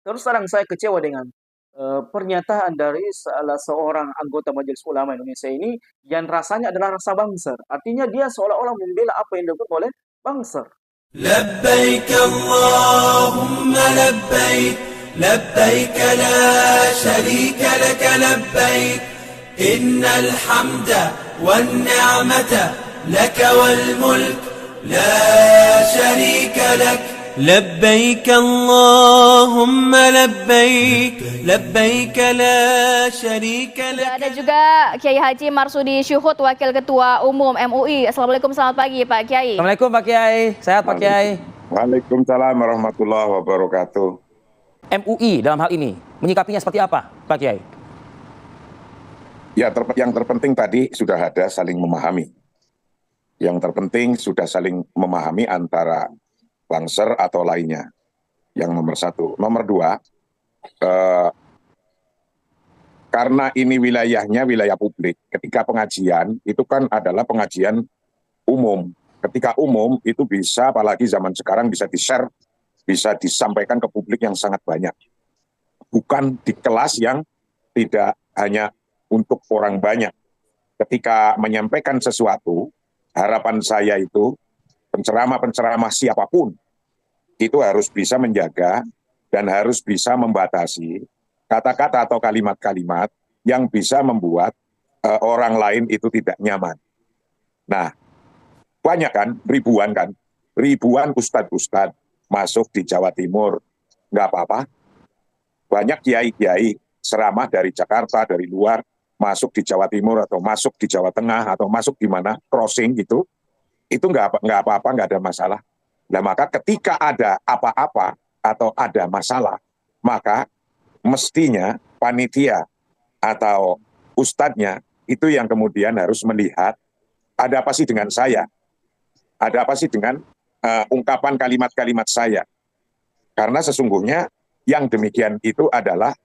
Terus terang saya kecewa dengan pernyataan dari salah seorang anggota Majelis Ulama Indonesia ini yang rasanya adalah rasa bangser. Artinya dia seolah-olah membela apa yang dilakukan oleh bangser. لبيك اللهم لبيك لبيك لا شريك لك لبيك إن الحمد والنعمة لك والملك لا شريك لك لبيك اللهم لبيك لبيك لا شريك لك. Ada juga Kiai Haji Marsudi Syuhud, Wakil Ketua Umum MUI. Assalamualaikum, selamat pagi Pak Kiai. Assalamualaikum Pak Kiai, sehat Pak Kiai. Waalaikumsalam warahmatullahi wabarakatuh. MUI dalam hal ini menyikapinya seperti apa Pak Kiai? Ya, yang terpenting tadi sudah ada saling memahami. Yang terpenting sudah saling memahami antara bangser atau lainnya. Yang nomor satu. Nomor dua, karena ini wilayahnya wilayah publik, ketika pengajian itu kan adalah pengajian umum. Ketika umum itu bisa, apalagi zaman sekarang bisa di-share, bisa disampaikan ke publik yang sangat banyak. Bukan di kelas yang tidak hanya untuk orang banyak. Ketika menyampaikan sesuatu, harapan saya itu penceramah-penceramah siapapun itu harus bisa menjaga dan harus bisa membatasi kata-kata atau kalimat-kalimat yang bisa membuat orang lain itu tidak nyaman. Nah, banyak kan, ribuan ustadz-ustadz masuk di Jawa Timur, nggak apa-apa. Banyak kiai-kiai ceramah dari Jakarta, dari luar, masuk di Jawa Timur atau masuk di Jawa Tengah atau masuk di mana, crossing gitu, itu nggak apa-apa, nggak ada masalah. Nah, maka ketika ada apa-apa atau ada masalah, maka mestinya panitia atau ustadznya itu yang kemudian harus melihat ada apa sih dengan saya, ada apa sih dengan ungkapan kalimat-kalimat saya. Karena sesungguhnya yang demikian itu adalah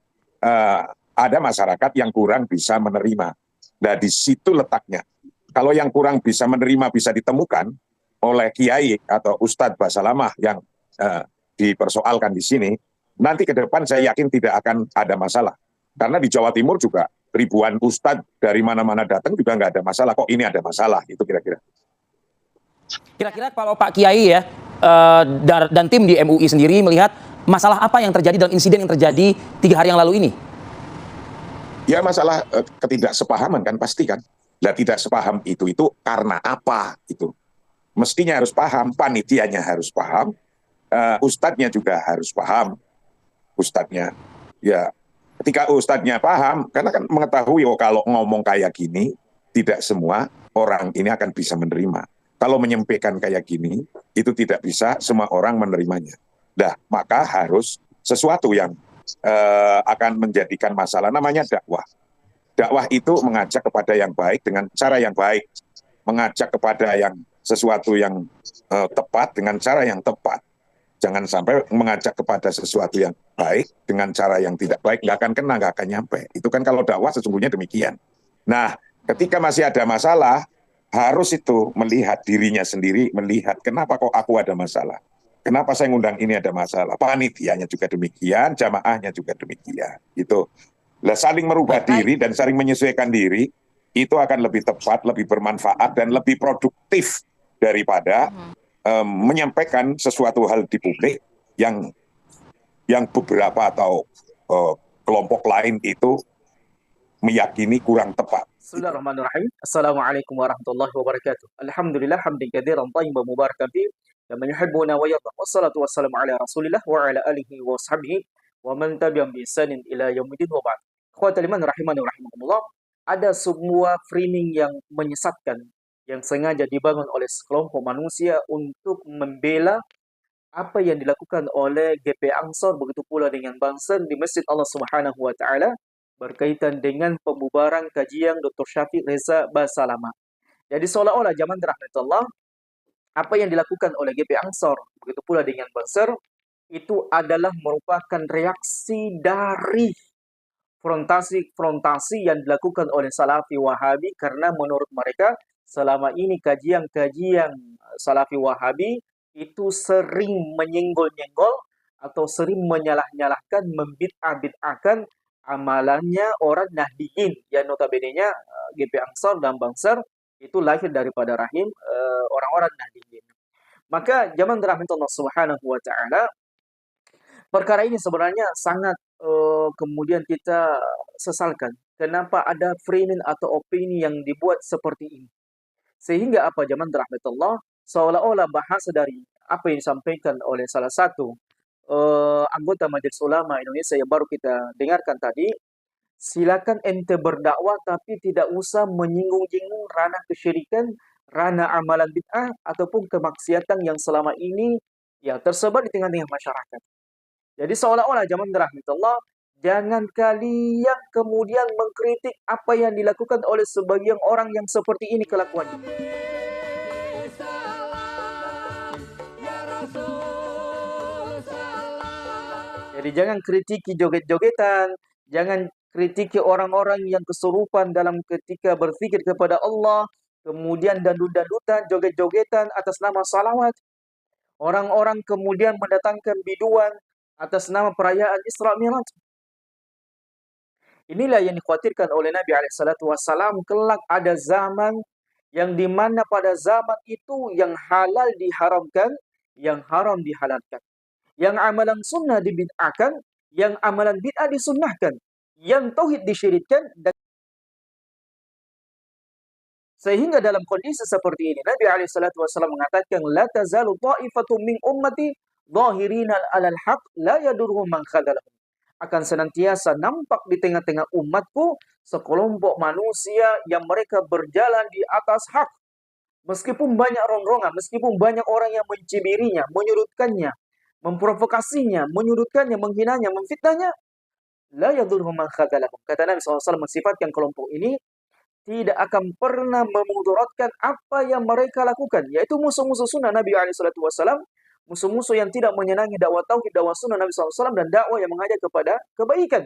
ada masyarakat yang kurang bisa menerima. Nah, di situ letaknya. Kalau yang kurang bisa menerima bisa ditemukan oleh kiai atau ustadz Basalamah yang dipersoalkan di sini, nanti ke depan saya yakin tidak akan ada masalah. Karena di Jawa Timur juga ribuan ustadz dari mana-mana datang juga nggak ada masalah. Kok ini ada masalah? Itu kira-kira. Kira-kira kalau Pak Kiai ya dan tim di MUI sendiri melihat masalah apa yang terjadi dalam insiden yang terjadi 3 hari yang lalu ini? Ya masalah ketidaksepahaman kan pasti kan. Nah, tidak sepaham itu karena apa itu? Mestinya harus paham, panitianya harus paham, ustadznya juga harus paham. Ustadznya, ya ketika ustadznya paham, karena kan mengetahui kalau ngomong kayak gini, tidak semua orang ini akan bisa menerima. Kalau menyampaikan kayak gini, itu tidak bisa semua orang menerimanya. Nah, maka harus sesuatu yang akan menjadikan masalah, namanya dakwah. Dakwah itu mengajak kepada yang baik dengan cara yang baik, mengajak kepada yang sesuatu yang tepat dengan cara yang tepat. Jangan sampai mengajak kepada sesuatu yang baik dengan cara yang tidak baik, nggak akan kena, nggak akan nyampe. Itu kan kalau dakwah sesungguhnya demikian. Nah, ketika masih ada masalah, harus itu melihat dirinya sendiri, melihat kenapa kok aku ada masalah. Kenapa saya ngundang ini ada masalah. Panitianya juga demikian, jamaahnya juga demikian. Itu. Lah, saling merubah diri dan saling menyesuaikan diri, itu akan lebih tepat, lebih bermanfaat, dan lebih produktif daripada menyampaikan sesuatu hal di publik yang beberapa atau kelompok lain itu meyakini kurang tepat. Bismillahirrahmanirrahim. Assalamualaikum warahmatullahi wabarakatuh. Alhamdulillah hamdan katsiran thayyiban mubarakan fi wa man yuhibbuna wa yarda. Wassalatu wassalamu ala Rasulillah wa ala alihi wa sahbihi wa man tabi'ahum bi ihsanin ila yaumil wa ba'd. Ikhwatal iman rahimani wa rahimakumullah. Ada sebuah framing yang menyesatkan yang sengaja dibangun oleh sekelompok manusia untuk membela apa yang dilakukan oleh GP Ansor, begitu pula dengan Bangsen di Masjid Allah Subhanahu wa taala berkaitan dengan pembubaran kajian Dr. Syafiq Reza Basalamah. Jadi seolah-olah zaman rahmatullah apa yang dilakukan oleh GP Ansor, begitu pula dengan Bangser, itu adalah merupakan reaksi dari frontasi yang dilakukan oleh Salafi Wahabi, karena menurut mereka selama ini kajian-kajian Salafi Wahabi itu sering menyenggol-nyenggol atau sering menyalah-nyalahkan, membid'ah-bid'ahkan amalannya orang Nahdiyin yang notabene-nya GP Ansor dan Bansar itu lahir daripada rahim orang-orang Nahdiyin. Maka zaman dirahmati Allah Subhanahu wa taala, perkara ini sebenarnya sangat kemudian kita sesalkan. Kenapa ada framing atau opini yang dibuat seperti ini? Sehingga apa zaman dirahmati Allah, seolah-olah bahasa dari apa yang disampaikan oleh salah satu anggota Majelis Ulama Indonesia yang baru kita dengarkan tadi, silakan ente berdakwah tapi tidak usah menyinggung-nyinggung ranah kesyirikan, ranah amalan bid'ah ataupun kemaksiatan yang selama ini ya tersebar di tengah-tengah masyarakat. Jadi seolah-olah zaman dirahmati Allah, jangan kalian kemudian mengkritik apa yang dilakukan oleh sebagian orang yang seperti ini kelakuannya. Jadi jangan kritiki joget-jogetan, jangan kritiki orang-orang yang kesurupan dalam ketika berzikir kepada Allah, kemudian dandut-dandutan, joget-jogetan atas nama salawat. Orang-orang kemudian mendatangkan biduan atas nama perayaan Isra Mi'raj. Inilah yang dikhawatirkan oleh Nabi SAW. Kelak ada zaman yang dimana pada zaman itu yang halal diharamkan, yang haram dihalalkan. Yang amalan sunnah dibid'ahkan, yang amalan bid'ah disunnahkan. Yang tauhid disyirikkan. Sehingga dalam kondisi seperti ini, Nabi SAW mengatakan, La tazalu ta'ifatum min ummati zahirina alal haq la yadurhum man khadalahum. Akan senantiasa nampak di tengah-tengah umatku sekelompok manusia yang mereka berjalan di atas hak. Meskipun banyak rongrongan, meskipun banyak orang yang mencibirinya, menyudutkannya, memprovokasinya, menyudutkannya, menghinanya, memfitnahnya, la yadurhum man khadalahum. Kata Nabi SAW mensifatkan kelompok ini tidak akan pernah memudaratkan apa yang mereka lakukan, yaitu musuh-musuh sunnah Nabi SAW, musuh-musuh yang tidak menyenangi dakwah tauhid, dakwah sunnah Nabi SAW, dan dakwah yang mengajak kepada kebaikan.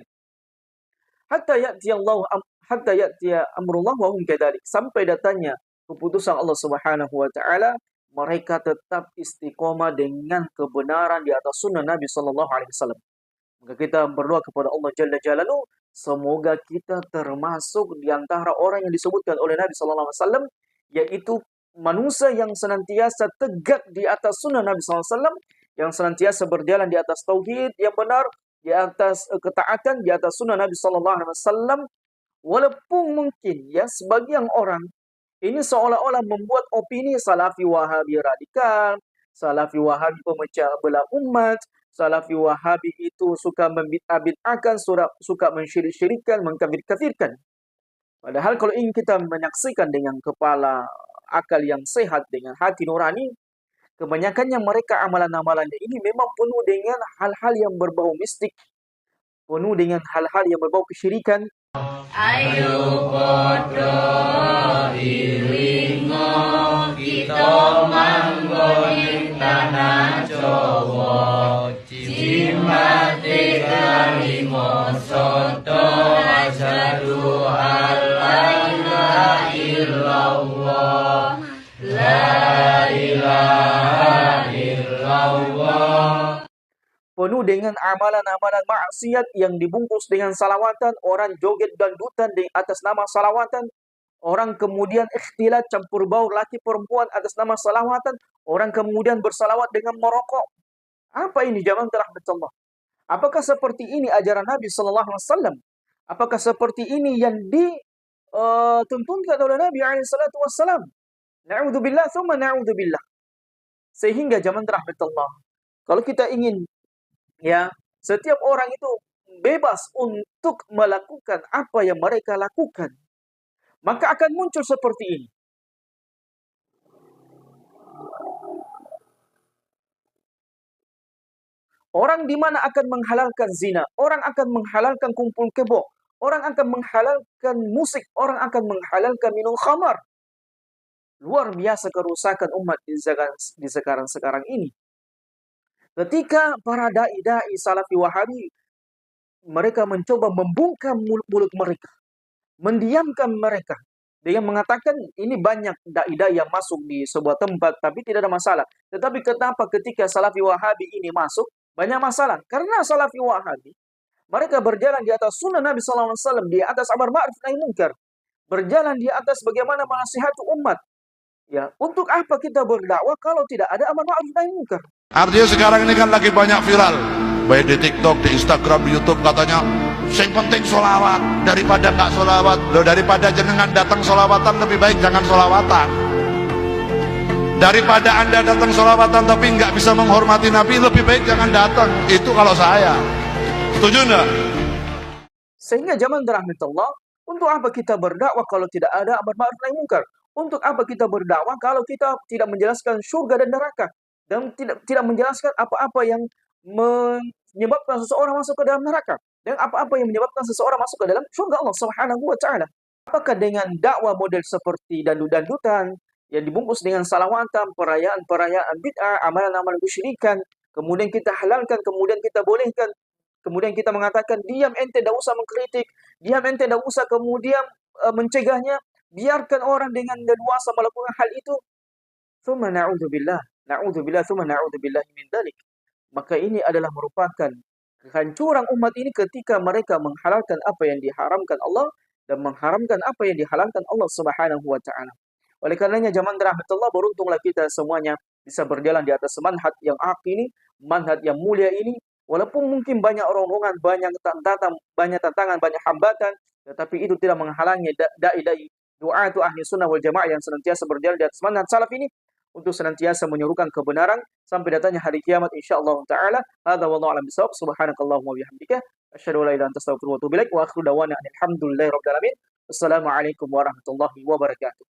Hatta ya'tiya amrullah wa hum kadzalik. Sampai datangnya keputusan Allah Subhanahu wa taala, mereka tetap istiqomah dengan kebenaran di atas sunnah Nabi SAW. Maka kita berdoa kepada Allah Jalla Jalaluhu, semoga kita termasuk di antara orang yang disebutkan oleh Nabi SAW, yaitu manusia yang senantiasa tegak di atas sunnah Nabi SAW, yang senantiasa berjalan di atas tauhid yang benar, di atas ketaatan, di atas sunnah Nabi SAW. Walaupun mungkin ya sebagian orang ini seolah-olah membuat opini Salafi Wahabi radikal, Salafi Wahabi pemecah belah umat, Salafi Wahabi itu suka membid'ah-bid'ahkan, suka mensyirik-syirikkan, mengkafir-kafirkan. Padahal kalau ingin kita menyaksikan dengan kepala akal yang sehat, dengan hati nurani, kebanyakannya mereka amalan-amalannya ini memang penuh dengan hal-hal yang berbau mistik, penuh dengan hal-hal yang berbau kesyirikan. Ayo podo ilingo kita manggon tanah Jawa, cimate kalimo soto asyhadu alla ilaha illallah, la ilaha illallah. Penuh dengan amalan-amalan maksiat yang dibungkus dengan salawatan, orang joget dandutan di atas nama salawatan, orang kemudian ikhtilat campur baur laki perempuan atas nama salawatan, orang kemudian bersalawat dengan merokok. Apa ini zaman dirahmati Allah? Apakah seperti ini ajaran Nabi SAW? Apakah seperti ini yang dituntunkan oleh Nabi SAW? Na'udzubillah, thumma na'udzubillah. Sehingga zaman dirahmati Allah, kalau kita ingin ya, setiap orang itu bebas untuk melakukan apa yang mereka lakukan, maka akan muncul seperti ini. Orang di mana akan menghalalkan zina, orang akan menghalalkan kumpul kebo, orang akan menghalalkan musik, orang akan menghalalkan minum khamar. Luar biasa kerusakan umat di sekarang ini. Ketika para da'i-da'i Salafi Wahabi, mereka mencoba membungkam mulut-mulut mereka, mendiamkan mereka, dengan mengatakan ini banyak da'i-da'i yang masuk di sebuah tempat, tapi tidak ada masalah. Tetapi kenapa ketika Salafi Wahabi ini masuk, Banyak masalah. Karena Salafi Wahabi, mereka berjalan di atas sunnah Nabi SAW, di atas amar ma'ruf nahi munkar, berjalan di atas bagaimana menasihati umat. Ya, untuk apa kita berdakwah kalau tidak ada amar ma'ruf nahi munkar? Artinya sekarang ini kan lagi banyak viral, baik di TikTok, di Instagram, di YouTube, katanya yang penting solawat daripada nggak solawat. Loh, daripada jenengan datang solawatan lebih baik jangan solawatan. Daripada anda datang solawatan tapi nggak bisa menghormati Nabi, lebih baik jangan datang. Itu kalau saya. Setuju nggak? Sehingga zaman rahmatullah, untuk apa kita berdakwah kalau tidak ada amar ma'ruf nahi munkar? Untuk apa kita berdakwah kalau kita tidak menjelaskan surga dan neraka? Dan tidak menjelaskan apa-apa yang menyebabkan seseorang masuk ke dalam neraka? Dan apa-apa yang menyebabkan seseorang masuk ke dalam surga Allah Subhanahu wa taala? Apakah dengan dakwah model seperti dangdut-dangdutan yang dibungkus dengan salawatan, perayaan-perayaan bid'ah, amalan-amalan kesyirikan, kemudian kita halalkan, kemudian kita bolehkan, kemudian kita mengatakan, diam ente, tidak usah mengkritik, diam ente, tidak usah kemudian mencegahnya, biarkan orang dengan leluasa melakukan hal itu. Tsumma na'udzubillah, tsumma na'udzubillah min dzalik. Maka ini adalah merupakan kehancuran umat ini ketika mereka menghalalkan apa yang diharamkan Allah dan mengharamkan apa yang dihalalkan Allah Subhanahu wa taala. Oleh karenanya jamaah rahmatullah, beruntunglah kita semuanya bisa berjalan di atas manhaj yang hak ini, manhaj yang mulia ini. Walaupun mungkin banyak ronrongan, banyak tantangan, banyak hambatan, tetapi itu tidak menghalangi dai-dai du'atu ahli sunnah wal jamaah yang senantiasa berjalan di atas manhaj salaf ini untuk senantiasa menyerukan kebenaran sampai datangnya hari kiamat insyaallah taala. Hadza wallahu a'lam bishawab. Subhanakallahumma wa bihamdika asyhadu an la ilaha illa anta astaghfiruka wa atubu ilaik wa akhiru da'wana alhamdulillahi rabbil alamin. Wassalamualaikum warahmatullahi wabarakatuh.